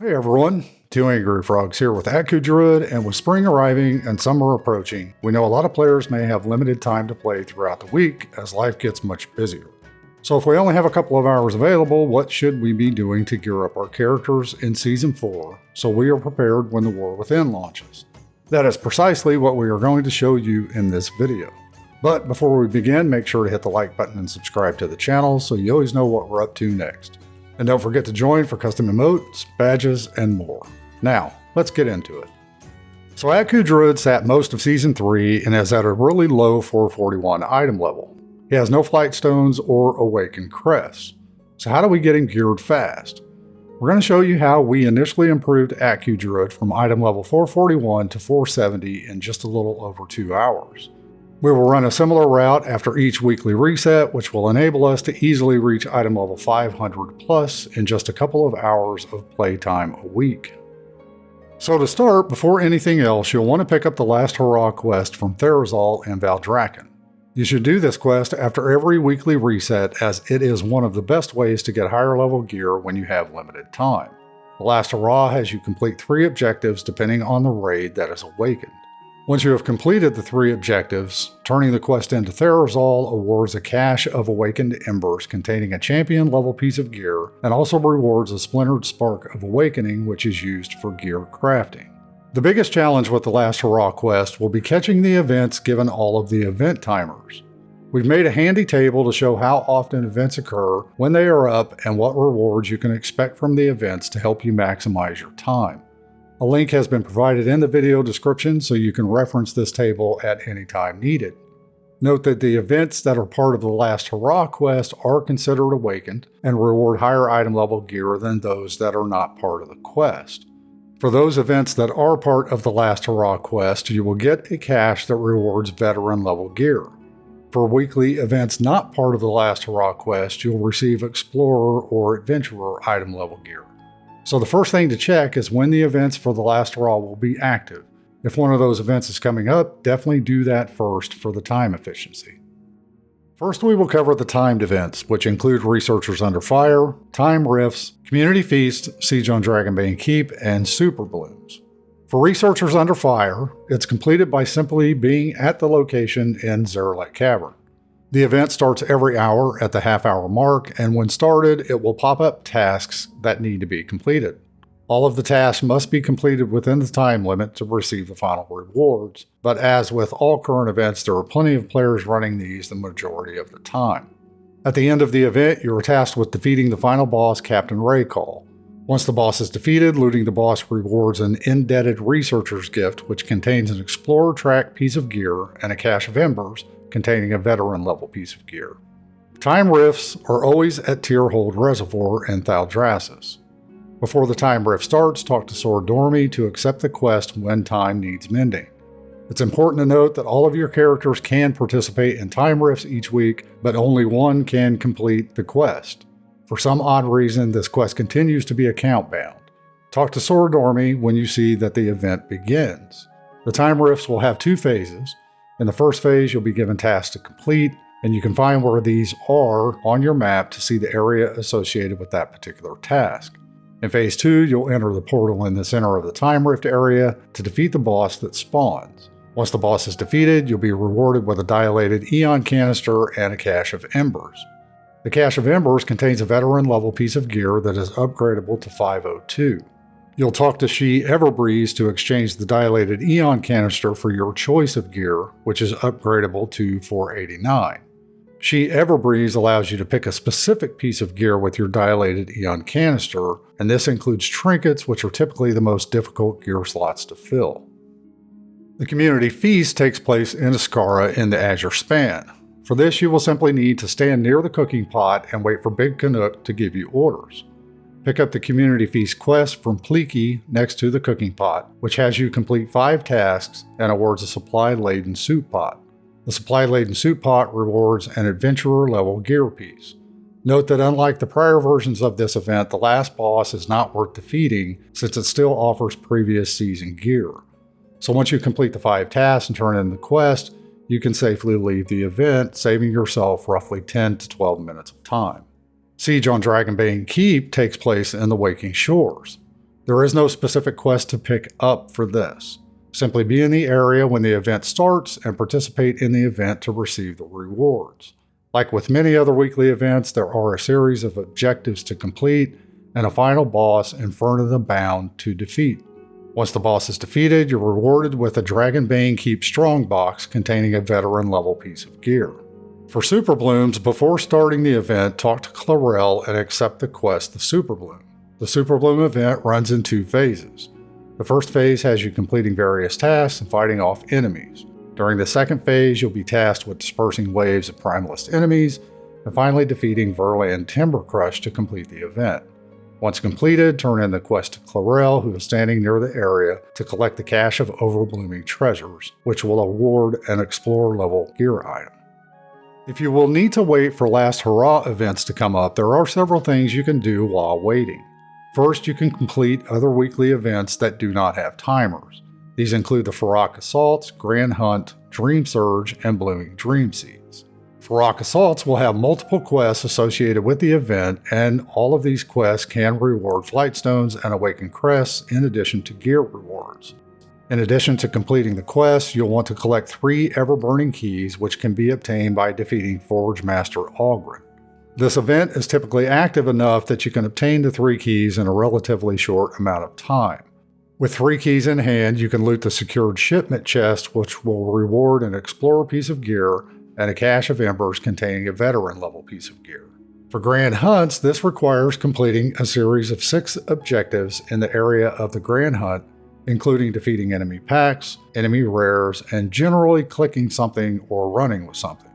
Hey everyone, Two Angry Frogs here with Aku Druid, and with spring arriving and summer approaching, we know a lot of players may have limited time to play throughout the week as life gets much busier. So if we only have a couple of hours available, what should we be doing to gear up our characters in Season 4 so we are prepared when the War Within launches? That is precisely what we are going to show you in this video. But before we begin, make sure to hit the like button and subscribe to the channel so you always know what we're up to next. And don't forget to join for custom emotes, badges, and more. Now, let's get into it. So Aku Druid sat most of Season 3 and is at a really low 441 item level. He has no flight stones or awakened crests. So how do we get him geared fast? We're going to show you how we initially improved Aku Druid from item level 441 to 470 in just a little over 2 hours. We will run a similar route after each weekly reset, which will enable us to easily reach item level 500 plus in just a couple of hours of playtime a week. So to start, before anything else, you'll want to pick up the Last Hurrah quest from Therazol and Valdrakken. You should do this quest after every weekly reset, as it is one of the best ways to get higher level gear when you have limited time. The Last Hurrah has you complete 3 objectives depending on the raid that is awakened. Once you have completed the 3 objectives, turning the quest into Therazol awards a cache of awakened embers containing a champion level piece of gear, and also rewards a splintered spark of awakening, which is used for gear crafting. The biggest challenge with the Last Hurrah quest will be catching the events given all of the event timers. We've made a handy table to show how often events occur, when they are up, and what rewards you can expect from the events to help you maximize your time. A link has been provided in the video description so you can reference this table at any time needed. Note that the events that are part of the Last Hurrah quest are considered awakened and reward higher item level gear than those that are not part of the quest. For those events that are part of the Last Hurrah quest, you will get a cache that rewards veteran level gear. For weekly events not part of the Last Hurrah quest, you'll receive Explorer or Adventurer item level gear. So the first thing to check is when the events for the Last Hurrah will be active. If one of those events is coming up, definitely do that first for the time efficiency. First, we will cover the timed events, which include Researchers Under Fire, Time Rifts, Community Feast, Siege on Dragonbane Keep, and Super Balloons. For Researchers Under Fire, it's completed by simply being at the location in Zerlet Cavern. The event starts every hour at the half-hour mark, and when started, it will pop up tasks that need to be completed. All of the tasks must be completed within the time limit to receive the final rewards, but as with all current events, there are plenty of players running these the majority of the time. At the end of the event, you are tasked with defeating the final boss, Captain Raycall. Once the boss is defeated, looting the boss rewards an Indebted Researcher's Gift, which contains an Explorer Track piece of gear and a cache of embers, containing a veteran level piece of gear. Time Rifts are always at Tierhold Reservoir in Thaldraszus. Before the time rift starts, talk to Sword Dormy to accept the quest when time needs mending. It's important to note that all of your characters can participate in time rifts each week, but only one can complete the quest. For some odd reason, this quest continues to be account bound. Talk to Sword Dormy when you see that the event begins. The time rifts will have 2 phases. In the first phase, you'll be given tasks to complete, and you can find where these are on your map to see the area associated with that particular task. In phase 2, you'll enter the portal in the center of the time rift area to defeat the boss that spawns. Once the boss is defeated, you'll be rewarded with a dilated Eon canister and a cache of embers. The cache of embers contains a veteran level piece of gear that is upgradable to 502. You'll talk to She Everbreeze to exchange the dilated Eon canister for your choice of gear, which is upgradable to 489. She Everbreeze allows you to pick a specific piece of gear with your dilated Eon canister, and this includes trinkets, which are typically the most difficult gear slots to fill. The Community Feast takes place in Ascara in the Azure Span. For this, you will simply need to stand near the cooking pot and wait for Big Canuck to give you orders. Pick up the Community Feast quest from Pleaky next to the cooking pot, which has you complete 5 tasks and awards a supply-laden soup pot. The supply-laden soup pot rewards an Adventurer level gear piece. Note that unlike the prior versions of this event, the last boss is not worth defeating since it still offers previous season gear. So once you complete the 5 tasks and turn in the quest, you can safely leave the event, saving yourself roughly 10 to 12 minutes of time. Siege on Dragonbane Keep takes place in the Waking Shores. There is no specific quest to pick up for this. Simply be in the area when the event starts and participate in the event to receive the rewards. Like with many other weekly events, there are a series of objectives to complete and a final boss in front of the bound to defeat. Once the boss is defeated, you're rewarded with a Dragonbane Keep Strong box containing a veteran level piece of gear. For Super Blooms, before starting the event, talk to Clarel and accept the quest, the Super Bloom. The Super Bloom event runs in 2 phases. The first phase has you completing various tasks and fighting off enemies. During the second phase, you'll be tasked with dispersing waves of primalist enemies and finally defeating Verland Timber Crush to complete the event. Once completed, turn in the quest to Clarel, who is standing near the area, to collect the cache of overblooming treasures, which will award an Explorer level gear item. If you will need to wait for last hurrah events to come up, there are several things you can do while waiting. First, you can complete other weekly events that do not have timers. These include the Farrak Assaults, Grand Hunt, Dream Surge, and Blooming Dream Seeds. Farrak Assaults will have multiple quests associated with the event, and all of these quests can reward Flight Stones and Awakened Crests in addition to gear rewards. In addition to completing the quests, you'll want to collect 3 Ever-Burning Keys, which can be obtained by defeating Forge Master Algren. This event is typically active enough that you can obtain the 3 keys in a relatively short amount of time. With 3 keys in hand, you can loot the secured shipment chest, which will reward an Explorer piece of gear and a cache of embers containing a veteran level piece of gear. For Grand Hunts, this requires completing a series of 6 objectives in the area of the Grand Hunt, including defeating enemy packs, enemy rares, and generally clicking something or running with something.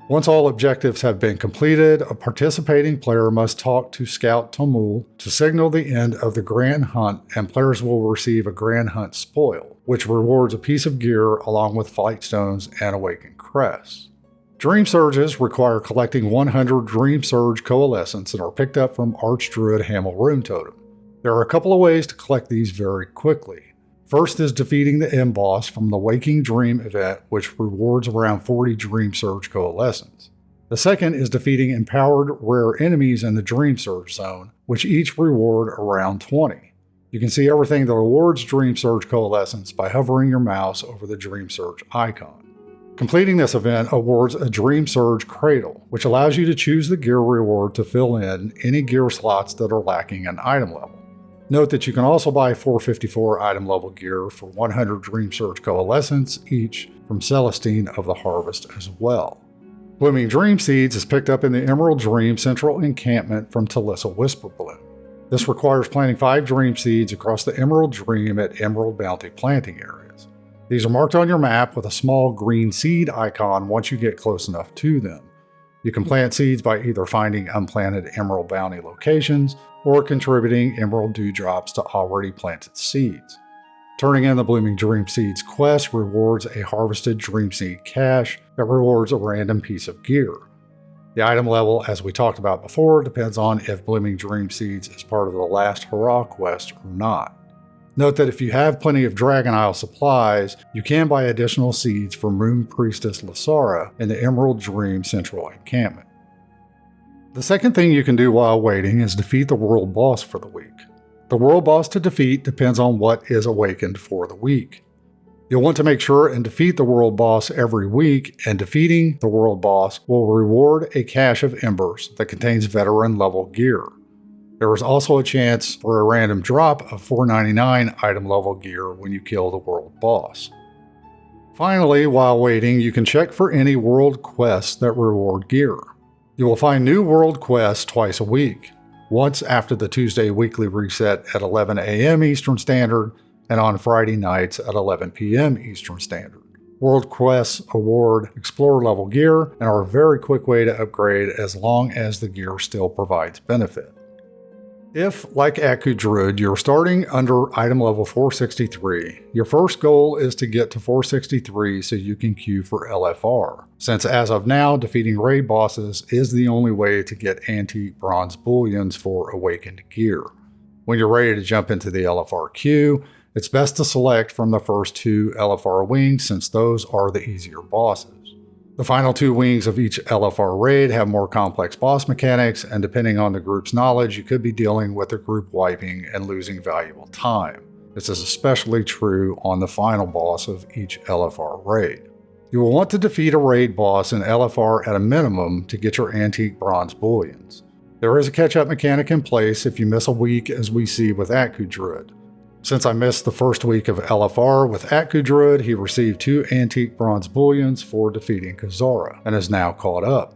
Once all objectives have been completed, a participating player must talk to Scout Tomul to signal the end of the Grand Hunt, and players will receive a Grand Hunt spoil, which rewards a piece of gear along with Flight Stones and Awakened Crests. Dream Surges require collecting 100 Dream Surge Coalescence and are picked up from Archdruid Hamel Rune Totem. There are a couple of ways to collect these very quickly. First is defeating the end boss from the Waking Dream event, which rewards around 40 Dream Surge Coalescence. The second is defeating empowered rare enemies in the Dream Surge zone, which each reward around 20. You can see everything that rewards Dream Surge Coalescence by hovering your mouse over the Dream Surge icon. Completing this event awards a Dream Surge Cradle, which allows you to choose the gear reward to fill in any gear slots that are lacking an item level. Note that you can also buy 454 item level gear for 100 Dream Surge Coalescence each from Celestine of the Harvest as well. Blooming Dream Seeds is picked up in the Emerald Dream Central Encampment from Talissa Whisperbloom. This requires planting 5 Dream Seeds across the Emerald Dream at Emerald Bounty planting areas. These are marked on your map with a small green seed icon once you get close enough to them. You can plant seeds by either finding unplanted Emerald Bounty locations or contributing Emerald Dewdrops to already planted seeds. Turning in the Blooming Dream Seeds quest rewards a harvested Dream Seed cache that rewards a random piece of gear. The item level, as we talked about before, depends on if Blooming Dream Seeds is part of the last hurrah quest or not. Note that if you have plenty of Dragon Isle supplies, you can buy additional seeds for Moon Priestess Lysara in the Emerald Dream Central Encampment. The second thing you can do while waiting is defeat the world boss for the week. The world boss to defeat depends on what is awakened for the week. You'll want to make sure and defeat the world boss every week, and defeating the world boss will reward a cache of embers that contains veteran level gear. There is also a chance for a random drop of 499 item level gear when you kill the world boss. Finally, while waiting, you can check for any world quests that reward gear. You will find new world quests twice a week, once after the Tuesday weekly reset at 11 a.m. Eastern Standard and on Friday nights at 11 p.m. Eastern Standard. World quests award Explorer level gear and are a very quick way to upgrade as long as the gear still provides benefit. If, like Aku Druid, you're starting under item level 463, your first goal is to get to 463 so you can queue for LFR, since as of now, defeating raid bosses is the only way to get antique bronze bullions for awakened gear. When you're ready to jump into the LFR queue, it's best to select from the first 2 LFR wings since those are the easier bosses. The final two wings of each LFR raid have more complex boss mechanics, and depending on the group's knowledge, you could be dealing with a group wiping and losing valuable time. This is especially true on the final boss of each LFR raid. You will want to defeat a raid boss in LFR at a minimum to get your antique bronze bullions. There is a catch-up mechanic in place if you miss a week, as we see with Atku Druid. Since I missed the first week of LFR with Atku Druid, he received 2 antique bronze bullions for defeating Kazara, and is now caught up.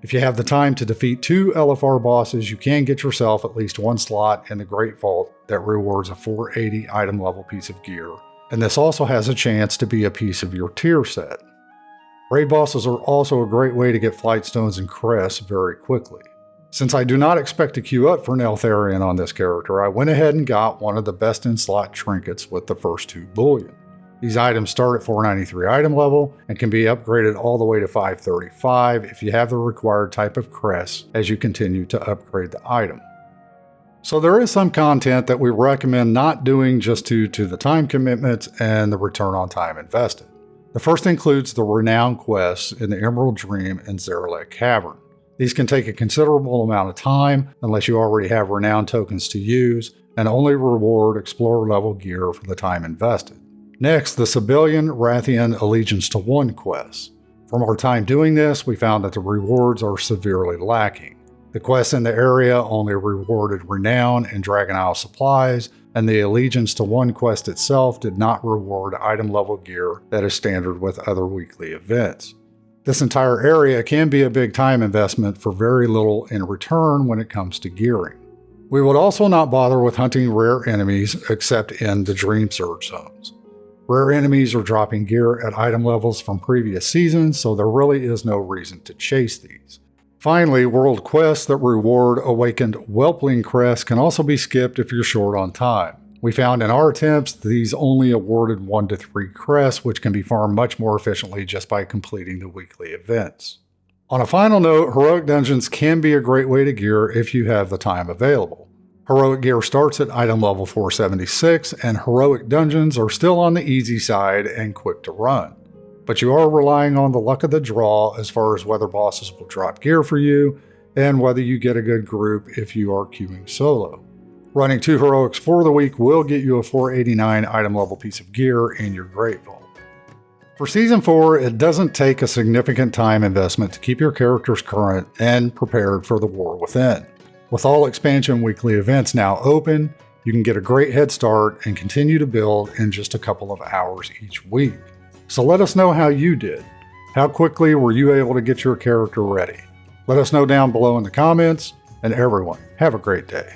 If you have the time to defeat 2 LFR bosses, you can get yourself at least 1 slot in the Great Vault that rewards a 480 item level piece of gear, and this also has a chance to be a piece of your tier set. Raid bosses are also a great way to get flight stones and crests very quickly. Since I do not expect to queue up for Neltharion on this character, I went ahead and got one of the best in slot trinkets with the first 2 bullion. These items start at 493 item level and can be upgraded all the way to 535 if you have the required type of crest as you continue to upgrade the item. So there is some content that we recommend not doing just due to the time commitments and the return on time invested. The first includes the renown quests in the Emerald Dream and Zaralek Cavern. These can take a considerable amount of time unless you already have renown tokens to use, and only reward explorer level gear for the time invested. Next, the Civilian Rathian Allegiance to One quest. From our time doing this, we found that the rewards are severely lacking. The quests in the area only rewarded renown and Dragon Isle supplies, and the Allegiance to One quest itself did not reward item level gear that is standard with other weekly events. This entire area can be a big time investment for very little in return when it comes to gearing. We would also not bother with hunting rare enemies except in the Dream Surge zones. Rare enemies are dropping gear at item levels from previous seasons, so there really is no reason to chase these. Finally, world quests that reward awakened Whelpling crests can also be skipped if you're short on time. We found in our attempts these only awarded 1 to 3 crests, which can be farmed much more efficiently just by completing the weekly events. On a final note, heroic dungeons can be a great way to gear if you have the time available. Heroic gear starts at item level 476, and heroic dungeons are still on the easy side and quick to run. But you are relying on the luck of the draw as far as whether bosses will drop gear for you, and whether you get a good group if you are queuing solo. Running 2 heroics for the week will get you a 489 item level piece of gear in your Great Vault. For Season 4, it doesn't take a significant time investment to keep your characters current and prepared for the war within. With all expansion weekly events now open, you can get a great head start and continue to build in just a couple of hours each week. So let us know how you did. How quickly were you able to get your character ready? Let us know down below in the comments, and everyone, have a great day.